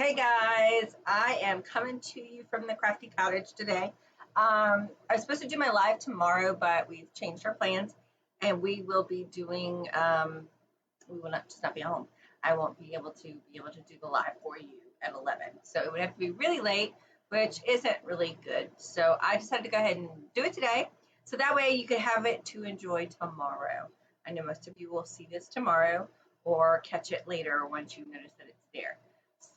Hey guys, I am coming to you from the Crafty Cottage today. I was supposed to do my live tomorrow, but we've changed our plans, and we will be doing. We will not be home. I won't be able to do the live for you at 11, so it would have to be really late, which isn't really good. So I decided to go ahead and do it today, so that way you can have it to enjoy tomorrow. I know most of you will see this tomorrow or catch it later once you notice that it's there.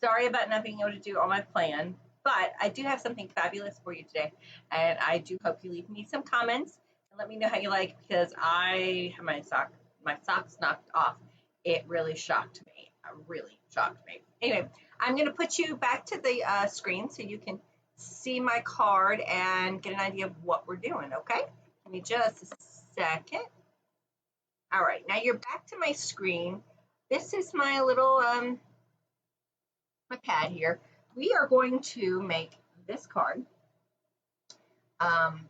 Sorry about not being able to do all my plan, but I do have something fabulous for you today, and I do hope you leave me some comments and let me know how you like, because I have my socks knocked off. It really shocked me. Anyway, I'm going to put you back to the screen so you can see my card and get an idea of what we're doing, okay? Give me just a second. All right, now you're back to my screen. This is my little my pad here. We are going to make this card.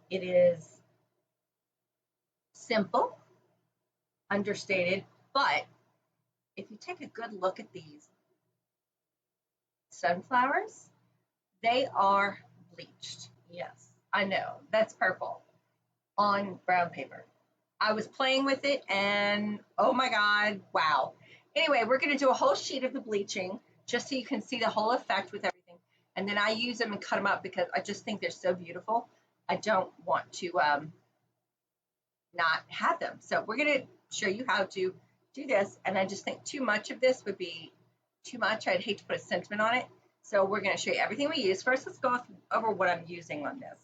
It is simple, understated, but if you take a good look at these sunflowers, they are bleached. Yes, I know, that's purple on brown paper. I was playing with it and oh my God, wow. Anyway, we're gonna do a whole sheet of the bleaching just so you can see the whole effect with everything. And then I use them and cut them up because I just think they're so beautiful. I don't want to not have them. So we're gonna show you how to do this. And I just think too much of this would be too much. I'd hate to put a sentiment on it. So we're gonna show you everything we use. First, let's go over what I'm using on this.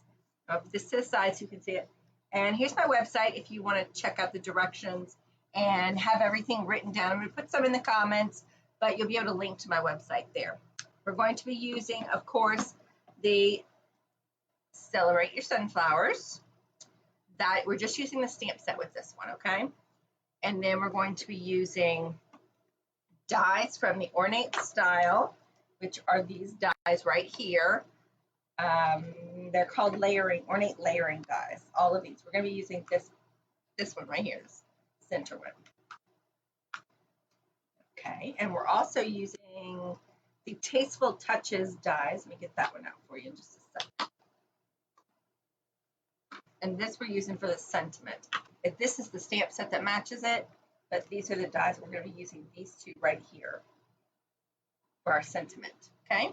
I'll put this to the side so you can see it. And here's my website if you want to check out the directions and have everything written down. I'm going to put some in the comments, but you'll be able to link to my website there. We're going to be using, of course, the Celebrate Your Sunflowers. That we're just using the stamp set with this one, okay? And then we're going to be using dies from the Ornate style, which are these dies right here. They're called Ornate Layering dies. All of these. We're going to be using this one right here, this center one. Okay, and we're also using the Tasteful Touches dies. Let me get that one out for you in just a second. And this we're using for the sentiment. This is the stamp set that matches it, but these are the dies. We're going to be using these two right here for our sentiment. Okay.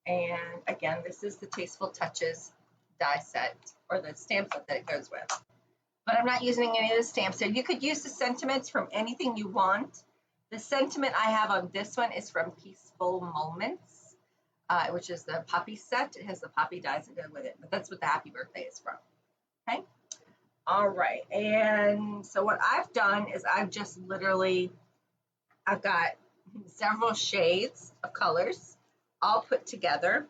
And again, this is the Tasteful Touches die set, or the stamp set that it goes with. But I'm not using any of the stamps. So you could use the sentiments from anything you want. The sentiment I have on this one is from Peaceful Moments, which is the poppy set. It has the poppy dies that go with it, but that's what the happy birthday is from. Okay. All right. And so what I've done is I've got several shades of colors all put together.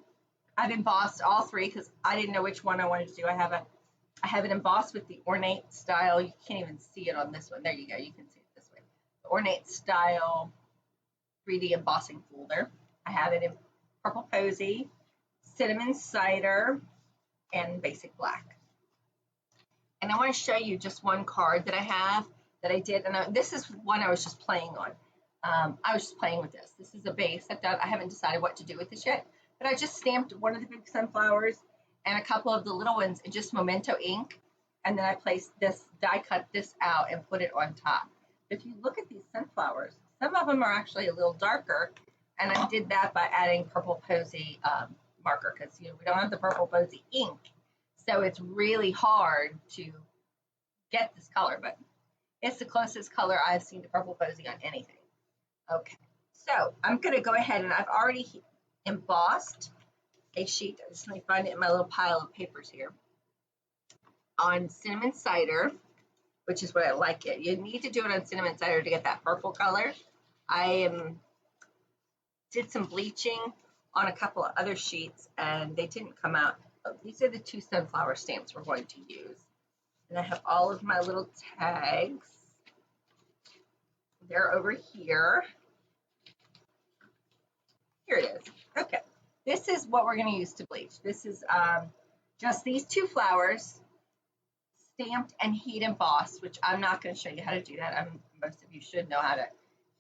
I've embossed all three because I didn't know which one I wanted to do. I have it embossed with the Ornate style. You can't even see it on this one. There you go. You can see it this way. The Ornate style 3D embossing folder. I have it in Purple Posey, Cinnamon Cider, and Basic Black. And I want to show you just one card that I have that I did. And this is one I was just playing on. I was just playing with this. This is a base. I haven't decided what to do with this yet, but I just stamped one of the big sunflowers and a couple of the little ones in just Memento ink, and then I placed this, die cut this out and put it on top. If you look at these sunflowers, some of them are actually a little darker, and I did that by adding Purple Posey marker, because we don't have the Purple Posey ink, so it's really hard to get this color, but it's the closest color I've seen to Purple Posey on anything. Okay, so I'm going to go ahead, and I've already embossed a sheet. Just let me find it in my little pile of papers here. On Cinnamon Cider, which is what I like it. You need to do it on Cinnamon Cider to get that purple color. I did some bleaching on a couple of other sheets, and they didn't come out. These are the two sunflower stamps we're going to use. And I have all of my little tags. They're over here. Here it is. Okay. This is what we're going to use to bleach. This is just these two flowers stamped and heat embossed, which I'm not going to show you how to do that. Most of you should know how to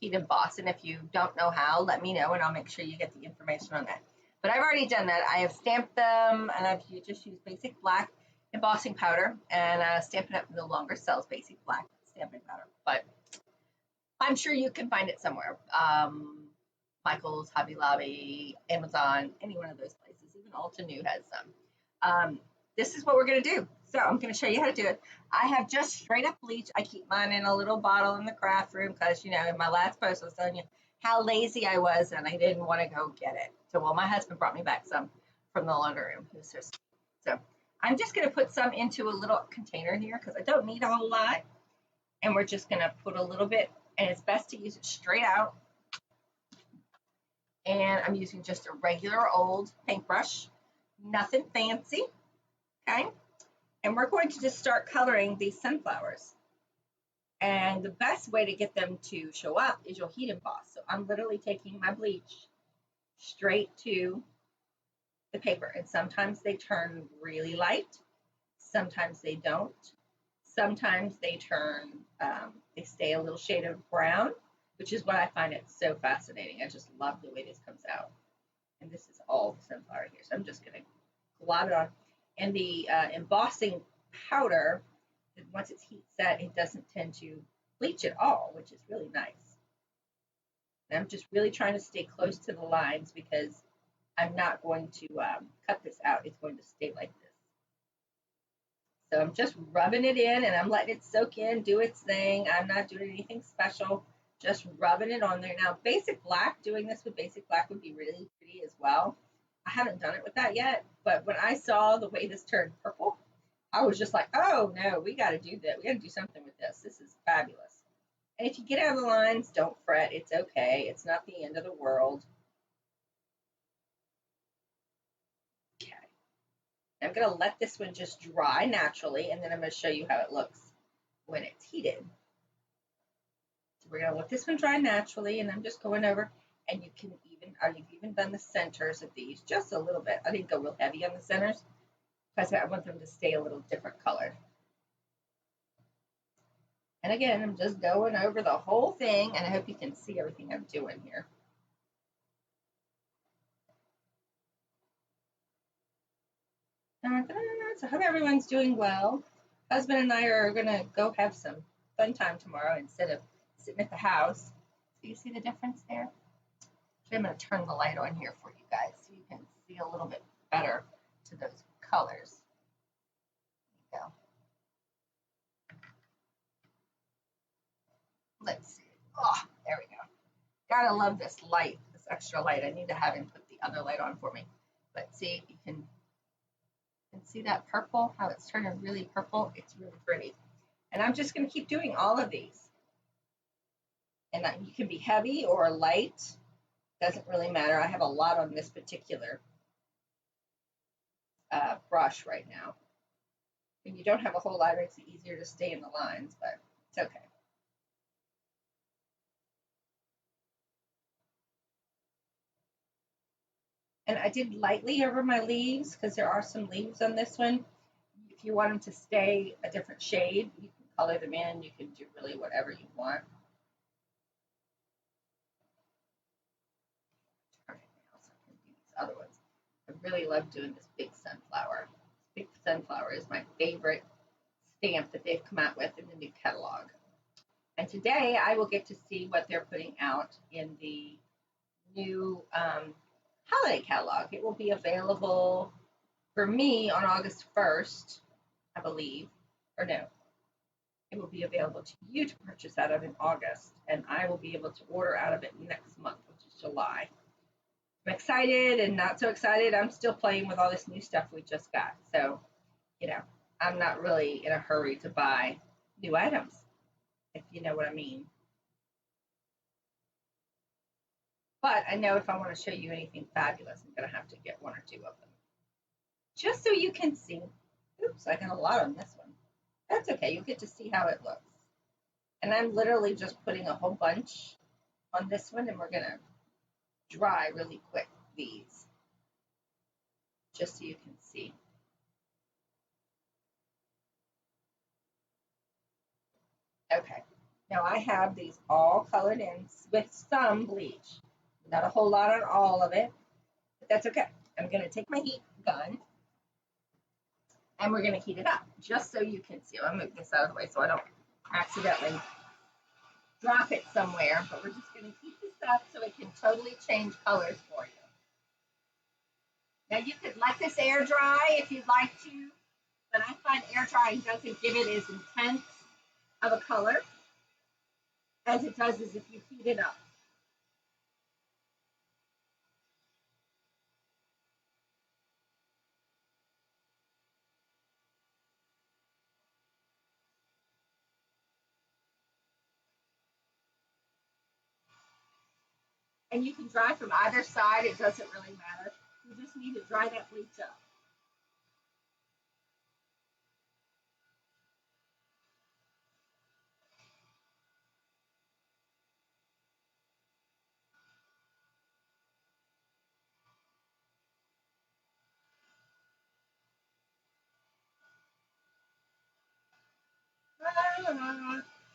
heat emboss. And if you don't know how, let me know and I'll make sure you get the information on that. But I've already done that. I have stamped them and I've just used basic black embossing powder, and Stampin' Up! No longer sells basic black stamping powder, but I'm sure you can find it somewhere. Michael's, Hobby Lobby, Amazon, any one of those places. Even Ulta New has some. This is what we're going to do. So I'm going to show you how to do it. I have just straight up bleach. I keep mine in a little bottle in the craft room because, you know, in my last post I was telling you how lazy I was and I didn't want to go get it. So, well, my husband brought me back some from the laundry room. So I'm just going to put some into a little container here because I don't need a whole lot. And we're just going to put a little bit, and it's best to use it straight out. And I'm using just a regular old paintbrush, nothing fancy, okay? And we're going to just start coloring these sunflowers. And the best way to get them to show up is you'll heat emboss. So I'm literally taking my bleach straight to the paper. And sometimes they turn really light. Sometimes they don't. Sometimes they turn, they stay a little shade of brown, which is why I find it so fascinating. I just love the way this comes out. And this is all the sunflower here. So I'm just going to glop it on. And the embossing powder, once it's heat set, it doesn't tend to bleach at all, which is really nice. And I'm just really trying to stay close to the lines because I'm not going to cut this out. It's going to stay like this. So I'm just rubbing it in and I'm letting it soak in, do its thing. I'm not doing anything special, just rubbing it on there. Now, basic black, doing this with basic black would be really pretty as well. I haven't done it with that yet, but when I saw the way this turned purple, I was just like, oh no, we got to do that. We got to do something with this. This is fabulous. And if you get out of the lines, don't fret. It's okay. It's not the end of the world. Okay. I'm going to let this one just dry naturally, and then I'm going to show you how it looks when it's heated. So we're going to let this one dry naturally, and I'm just going over, and you can even, you've even done the centers of these just a little bit. I didn't go real heavy on the centers because I want them to stay a little different color. And again, I'm just going over the whole thing, and I hope you can see everything I'm doing here. So I hope everyone's doing well. Husband and I are going to go have some fun time tomorrow instead of sitting at the house. So you see the difference there? I'm going to turn the light on here for you guys so you can see a little bit better to those colors. There you go. Let's see. Oh, there we go. Gotta love this light, this extra light. I need to have him put the other light on for me. But see, you can see that purple, how it's turning really purple. It's really pretty. And I'm just going to keep doing all of these. And you can be heavy or light. Doesn't really matter. I have a lot on this particular brush right now. When you don't have a whole lot, it makes it easier to stay in the lines, but it's okay. And I did lightly over my leaves because there are some leaves on this one. If you want them to stay a different shade, you can color them in. You can do really whatever you want. All right, now so I can do these other ones. I really love doing this big sunflower. This big sunflower is my favorite stamp that they've come out with in the new catalog. And today I will get to see what they're putting out in the new holiday catalog. It will be available for me on August 1st, I believe, or no, it will be available to you to purchase out of in August, and I will be able to order out of it next month, which is July. I'm excited and not so excited. I'm still playing with all this new stuff we just got, so, you know, I'm not really in a hurry to buy new items, if you know what I mean. But I know if I want to show you anything fabulous, I'm going to have to get one or two of them. Just so you can see. Oops, I got a lot on this one. That's okay. You'll get to see how it looks. And I'm literally just putting a whole bunch on this one, and we're going to dry really quick these. Just so you can see. Okay. Now I have these all colored in with some bleach. Not a whole lot on all of it, but that's okay. I'm going to take my heat gun and we're going to heat it up just so you can see. I'll move this out of the way so I don't accidentally drop it somewhere, but we're just going to heat this up so it can totally change colors for you. Now you could let this air dry if you'd like to, but I find air drying doesn't give it as intense of a color as it does as if you heat it up. And you can dry from either side, it doesn't really matter. You just need to dry that bleach up.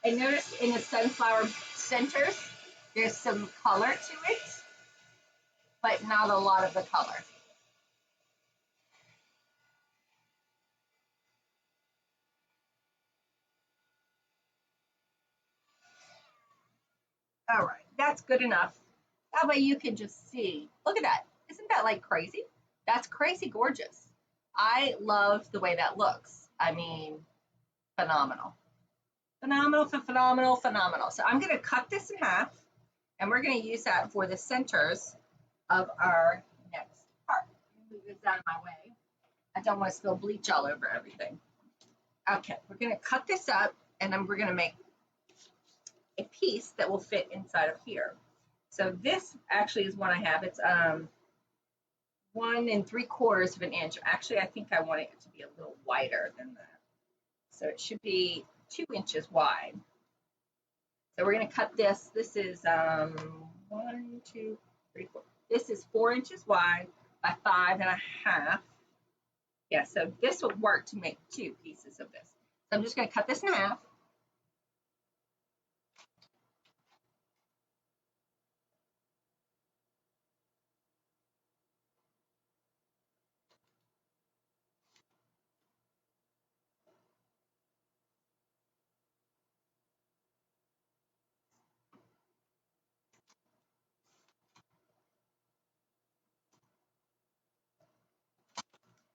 And notice in the sunflower centers, there's some color to it, but not a lot of the color. All right, that's good enough. That way you can just see. Look at that. Isn't that like crazy? That's crazy gorgeous. I love the way that looks. I mean, phenomenal. Phenomenal, phenomenal, phenomenal. So I'm going to cut this in half, and we're going to use that for the centers of our next part. Move this out of my way. I don't want to spill bleach all over everything. Okay, we're going to cut this up, and then we're going to make a piece that will fit inside of here. So this actually is one I have. It's 1 3/4 of an inch. Actually, I think I want it to be a little wider than that. So it should be 2 inches wide. So we're going to cut this. This is 1, 2, 3, 4. This is 4 inches wide by 5.5. Yeah, so this will work to make 2 pieces of this. So I'm just going to cut this in half.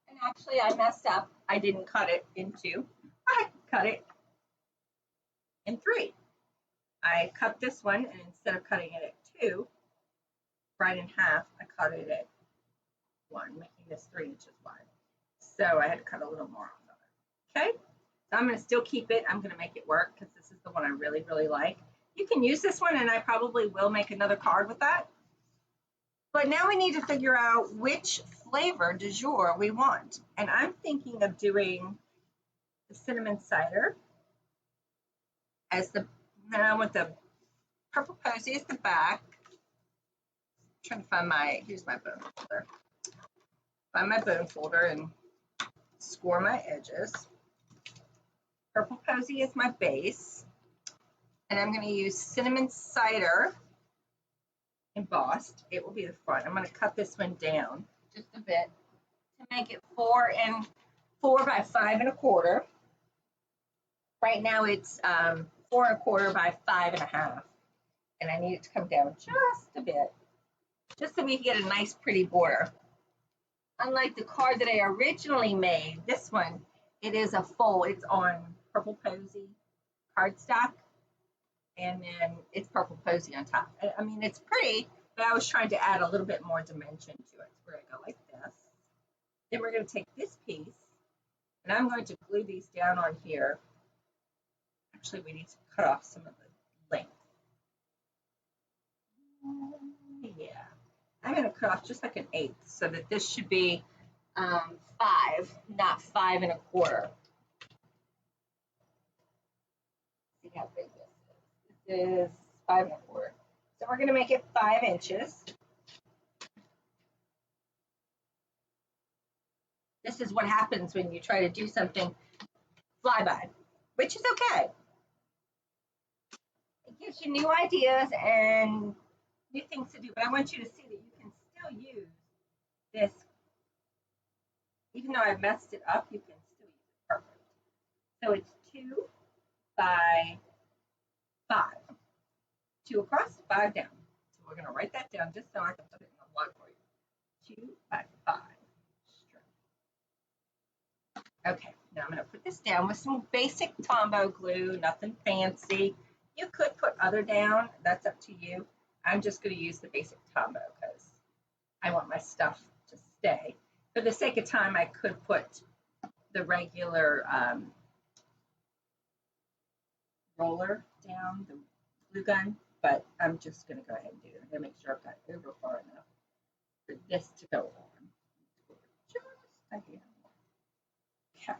And actually, I messed up. I didn't cut it in 2. I cut it in 3. I cut this one, and instead of cutting it at 2, right in half, I cut it at 1, making this 3 inches wide. So I had to cut a little more on it. Okay, so I'm going to still keep it. I'm going to make it work because this is the one I really, really like. You can use this one, and I probably will make another card with that. But now we need to figure out which flavor du jour we want. And I'm thinking of doing the cinnamon cider as the, now with the purple posy as the back. I'm trying to find my, here's my bone folder. Find my bone folder and score my edges. Purple posy is my base. And I'm going to use cinnamon cider embossed. It will be the front. I'm going to cut this one down just a bit to make it 4 by 5.25. Right now it's 4.25 by 5.5, and I need it to come down just a bit, just so we can get a nice pretty border. Unlike the card that I originally made, this one, it is a full, it's on purple posy cardstock, and then it's purple posy on top. I mean, it's pretty, but I was trying to add a little bit more dimension to it. We're going to go like this. Then we're going to take this piece, and I'm going to glue these down on here. Actually, we need to cut off some of the length. Yeah, I'm going to cut off just like 1/8 so that this should be 5, not 5.25. See how big this is. This is 5.25. So we're going to make it 5 inches. This is what happens when you try to do something flyby, which is okay. gives you new ideas and new things to do. But I want you to see that you can still use this. Even though I messed it up, you can still use it perfect. So it's 2 by 5. 2 across, 5 down. So we're going to write that down just so I can put it in the log for you. 2 by 5. Okay, now I'm going to put this down with some basic Tombow glue, nothing fancy. You could put other down, that's up to you. I'm just going to use the basic Tombow because I want my stuff to stay. For the sake of time, I could put the regular roller down, the glue gun, but I'm just going to go ahead and do it. I'm going to make sure I've got it over far enough for this to go on. Just a handle. Okay.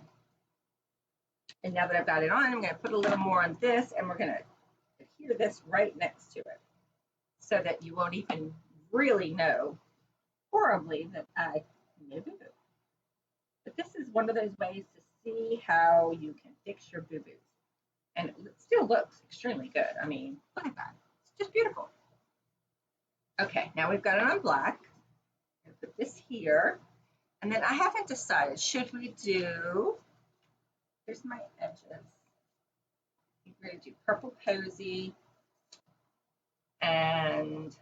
And now that I've got it on, I'm going to put a little more on this, and we're going to adhere this right next to it so that you won't even really know horribly that I made a boo-boo. But this is one of those ways to see how you can fix your boo-boos. And it still looks extremely good. I mean, look at that. It's just beautiful. Okay, now we've got it on black. I'm going to put this here. And then I haven't decided, should we do, here's my edges. We're going to do purple Posey and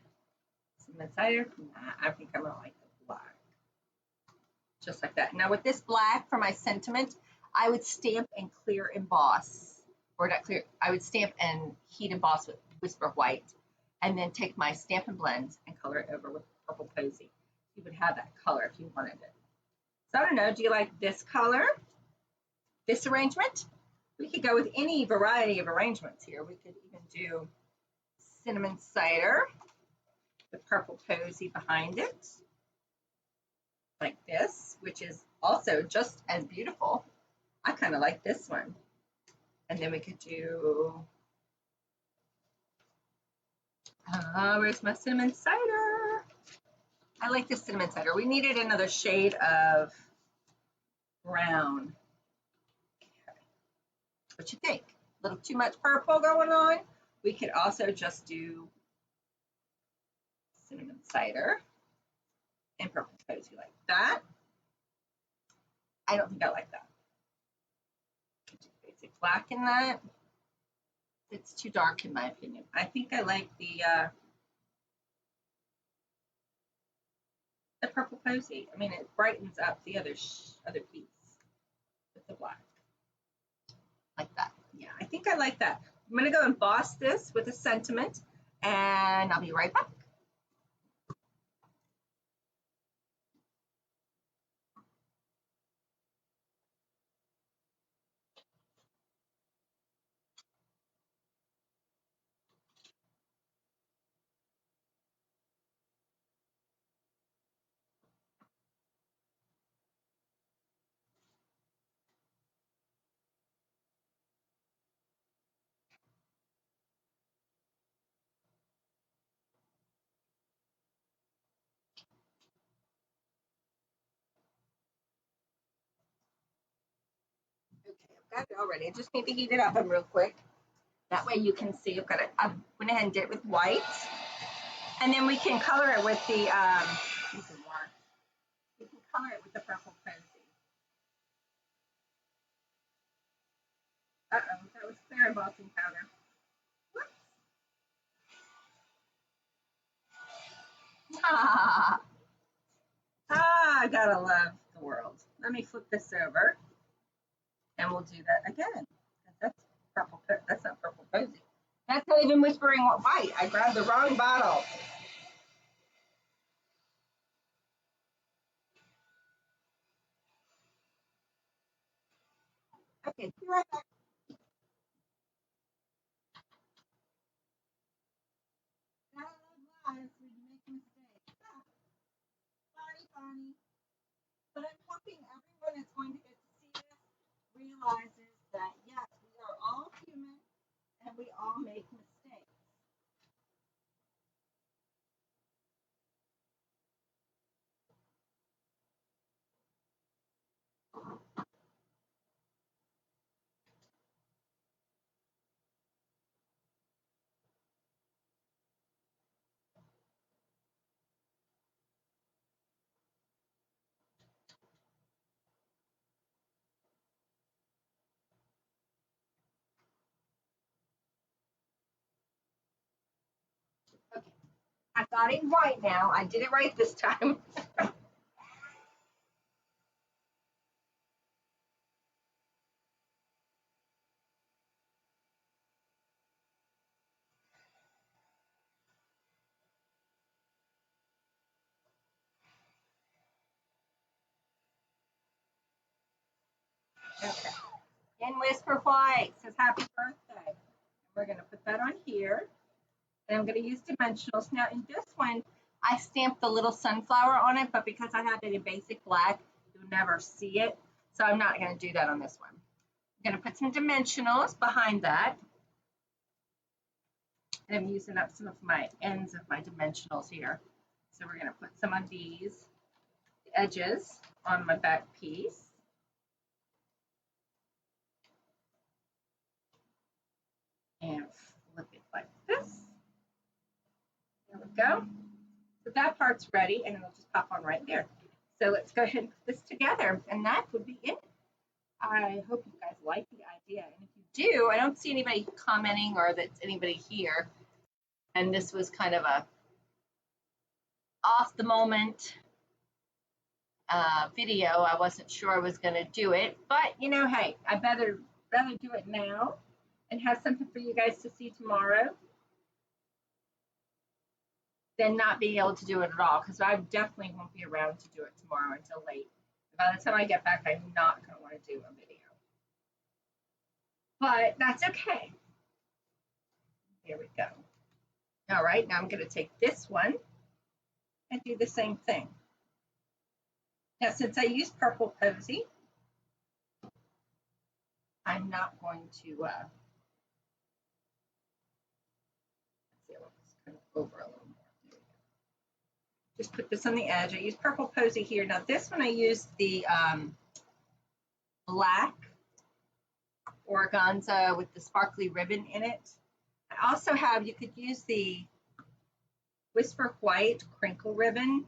some cider. Nah, I think I'm going to like the black. Just like that. Now with this black for my sentiment, I would stamp and clear emboss. Or not clear, I would stamp and heat emboss with Whisper White. And then take my Stampin' blends and color it over with purple Posey. You would have that color if you wanted it. So I don't know, do you like this color? This arrangement? We could go with any variety of arrangements here. We could even do cinnamon cider, the purple Posey behind it, like this, which is also just as beautiful. I kind of like this one. And then we could do, where's my cinnamon cider? I like this cinnamon cider. We needed another shade of brown. Okay. What you think? A little too much purple going on? We could also just do cinnamon cider and purple Posey like that. I don't think I like that. Basic black in that. It's too dark in my opinion. I think I like the purple Posey. I mean, it brightens up the other piece with the black. Like that. Yeah, I think I like that. I'm going to go emboss this with a sentiment, and I'll be right back. Okay, I've got it already. I just need to heat it up real quick. That way you can see I've got it. I went ahead and did it with white. And then we can color it with the, we can color it with the purple Posey. Uh-oh, that was clear embossing powder. Whoops. I gotta love the world. Let me flip this over. And we'll do that again. That's purple, that's not purple Posey. That's not even Whispering White. I grabbed the wrong bottle. Okay, be right back. Live where you make mistakes. Funny. But I'm hoping everyone that's going to get to see this realizes that yes, we are all human and we all make mistakes. I got it right now. I did it right this time. Okay. And Whisper White says happy birthday. We're going to put that on here. And I'm going to use dimensionals. Now in this one, I stamped the little sunflower on it, but because I have it in basic black, you'll never see it. So I'm not going to do that on this one. I'm going to put some dimensionals behind that. And I'm using up some of my ends of my dimensionals here. So we're going to put some on these edges on my back piece. And flip it like this. There we go. So that part's ready, and it'll just pop on right there. So let's go ahead and put this together, and that would be it. I hope you guys like the idea, and if you do, I don't see anybody commenting or that's anybody here, and this was kind of a off the moment video. I wasn't sure I was going to do it, but you know, hey, I rather do it now and have something for you guys to see tomorrow than not being able to do it at all, because I definitely won't be around to do it tomorrow until late. By the time I get back, I'm not going to want to do a video. But that's okay. There we go. All right, now I'm going to take this one and do the same thing. Now, since I used purple Posey, I'm not going to, let's see, I'll just kind of over a little more. Just put this on the edge. I use purple Posey here. Now this one I used the black organza with the sparkly ribbon in it. I also have, you could use the Whisper White crinkle ribbon,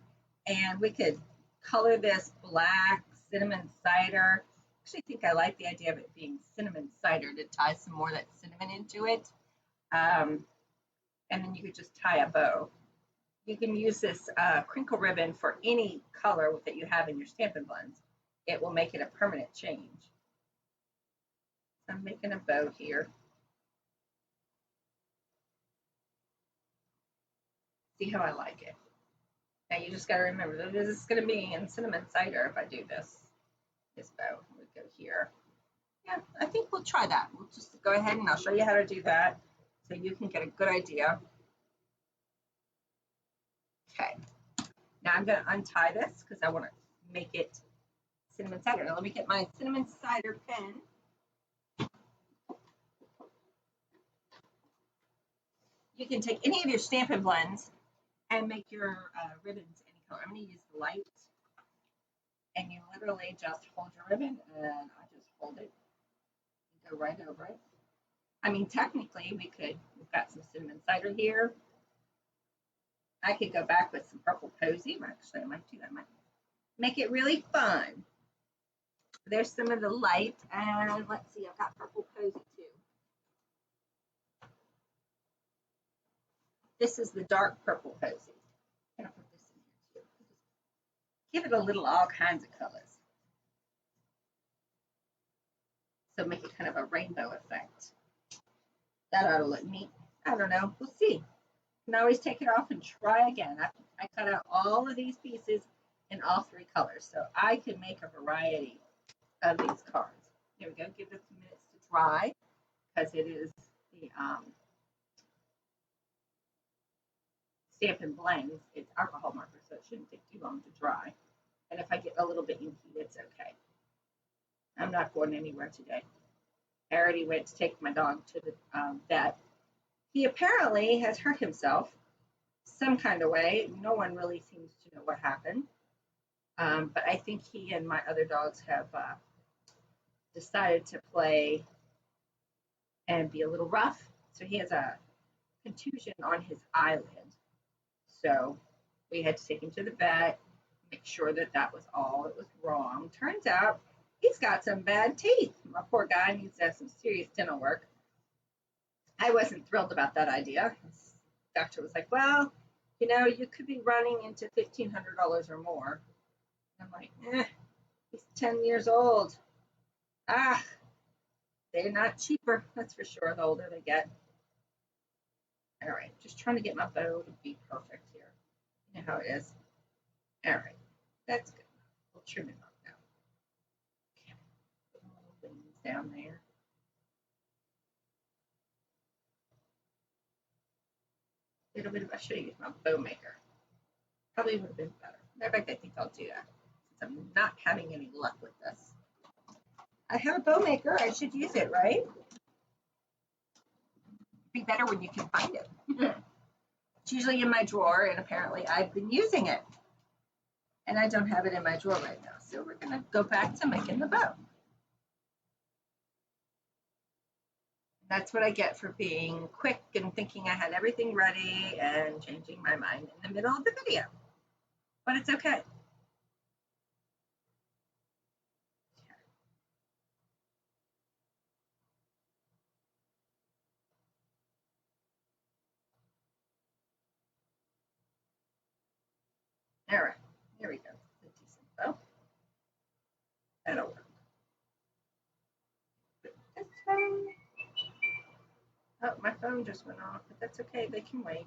and we could color this black cinnamon cider. I actually think I like the idea of it being cinnamon cider to tie some more of that cinnamon into it. And then you could just tie a bow. You can use this crinkle ribbon for any color that you have in your Stampin' blends. It will make it a permanent change. So I'm making a bow here. See how I like it. Now you just got to remember that this is going to be in cinnamon cider if I do this bow. We'll go here. Yeah, I think we'll try that. We'll just go ahead and I'll show you how to do that so you can get a good idea. Okay, now I'm going to untie this because I want to make it cinnamon cider. Now let me get my cinnamon cider pen. You can take any of your Stampin' blends and make your ribbons any color. I'm going to use the light, and you literally just hold your ribbon, and I just hold it and go right over it. I mean, technically, we've got some cinnamon cider here. I could go back with some purple Posey. Actually, I might do that. I might make it really fun. There's some of the light, and let's see, I've got purple Posey too. This is the dark purple Posey. I'm gonna put this in here too. Give it a little all kinds of colors. So make it kind of a rainbow effect. That ought to look neat. I don't know. We'll see. You can always take it off and try again. I cut out all of these pieces in all three colors, so I can make a variety of these cards. There we go. Give it a few minutes to dry because it is the Stampin' blends. It's alcohol marker, so it shouldn't take too long to dry. And if I get a little bit inky, it's okay. I'm not going anywhere today. I already went to take my dog to the vet. He apparently has hurt himself some kind of way. No one really seems to know what happened. But I think he and my other dogs have decided to play and be a little rough. So he has a contusion on his eyelid. So we had to take him to the vet, make sure that that was all that was wrong. Turns out he's got some bad teeth. My poor guy needs to have some serious dental work. I wasn't thrilled about that idea. The doctor was like, well, You know, you could be running into $1,500 or more. I'm like, he's 10 years old. Ah, they're not cheaper, that's for sure, the older they get. All right, just trying to get my bow to be perfect here. You know how it is. All right, that's good. We'll trim it up now. Okay, put a little things down there. A little bit of, I should have used my bow maker. Probably would have been better. Matter of fact, I think I'll do that since I'm not having any luck with this. I have a bow maker. I should use it, right? Be better when you can find it. It's usually in my drawer, and apparently I've been using it. And I don't have it in my drawer right now. So we're going to go back to making the bow. That's what I get for being quick and thinking I had everything ready and changing my mind in the middle of the video. But it's okay. All right, here we go. A decent bow. That'll work. This phone. Oh, my phone just went off, but that's okay. They can wait.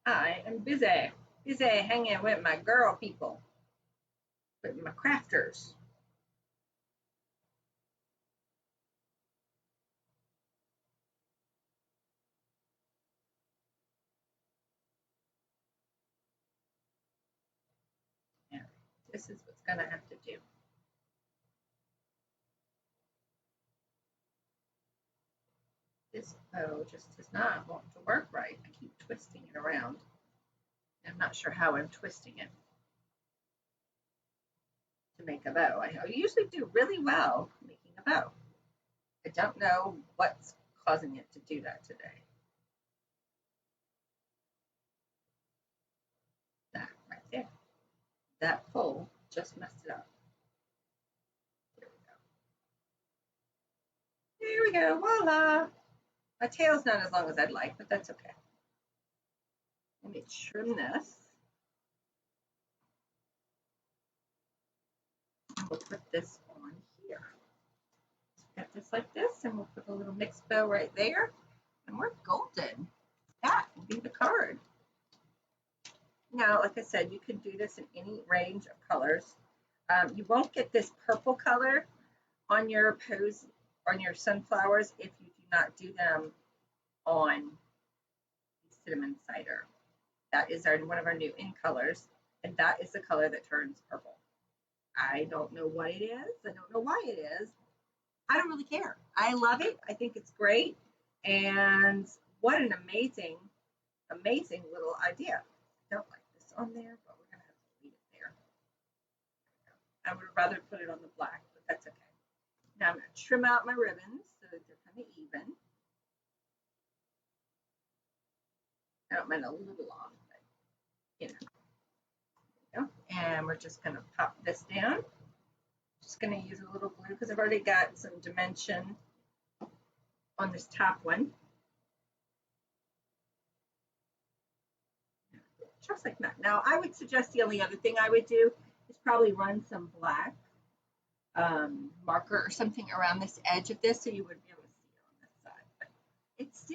I am busy hanging with my girl people, with my crafters. Yeah, this is what's gonna have to do. This bow just does not want to work right. I keep twisting it around. I'm not sure how I'm twisting it to make a bow. I usually do really well making a bow. I don't know what's causing it to do that today. That right there. That pull just messed it up. There we go. There we go. Voila. My tail's not as long as I'd like, but that's okay. Let me trim this. We'll put this on here. Got this like this, and we'll put a little mixed bow right there, and we're golden. That will be the card. Now, like I said, you can do this in any range of colors. You won't get this purple color on your sunflowers if you do not do them on cinnamon cider. That is one of our new in colors, and that is the color that turns purple. I don't know what it is. I don't know why it is. I don't really care. I love it. I think it's great. And what an amazing, amazing little idea. I don't like this on there, but we're going to have to leave it there. I would rather put it on the black, but that's okay. Now I'm going to trim out my ribbons so that they're kind of even. I don't mind a little long, but you know. And we're just going to pop this down. Just going to use a little glue because I've already got some dimension on this top one. Just like that. Now, I would suggest the only other thing I would do is probably run some black marker or something around this edge of this so you would be able to see it on this side.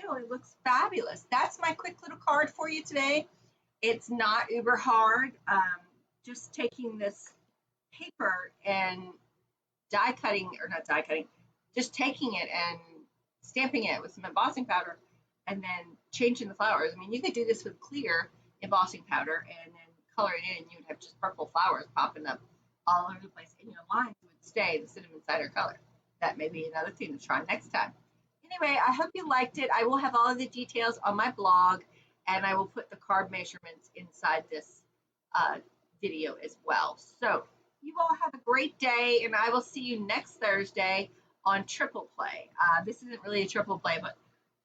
But it looks fabulous. That's my quick little card for you today. It's not uber hard. Just taking this paper and just taking it and stamping it with some embossing powder and then changing the flowers. I mean, you could do this with clear embossing powder and then color it in, and you would have just purple flowers popping up all over the place, and your lines would stay the cinnamon cider color. That may be another thing to try next time. Anyway, I hope you liked it. I will have all of the details on my blog, and I will put the card measurements inside this video as well. So you all have a great day, and I will see you next Thursday on Triple Play. This isn't really a triple play, but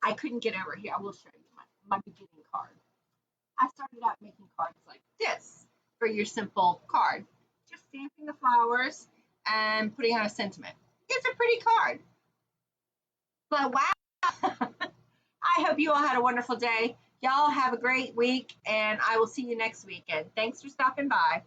I couldn't get over here. I will show you my beginning card. I started out making cards like this for your simple card. Just stamping the flowers and putting on a sentiment. It's a pretty card. But wow. I hope you all had a wonderful day. Y'all have a great week, and I will see you next weekend. Thanks for stopping by.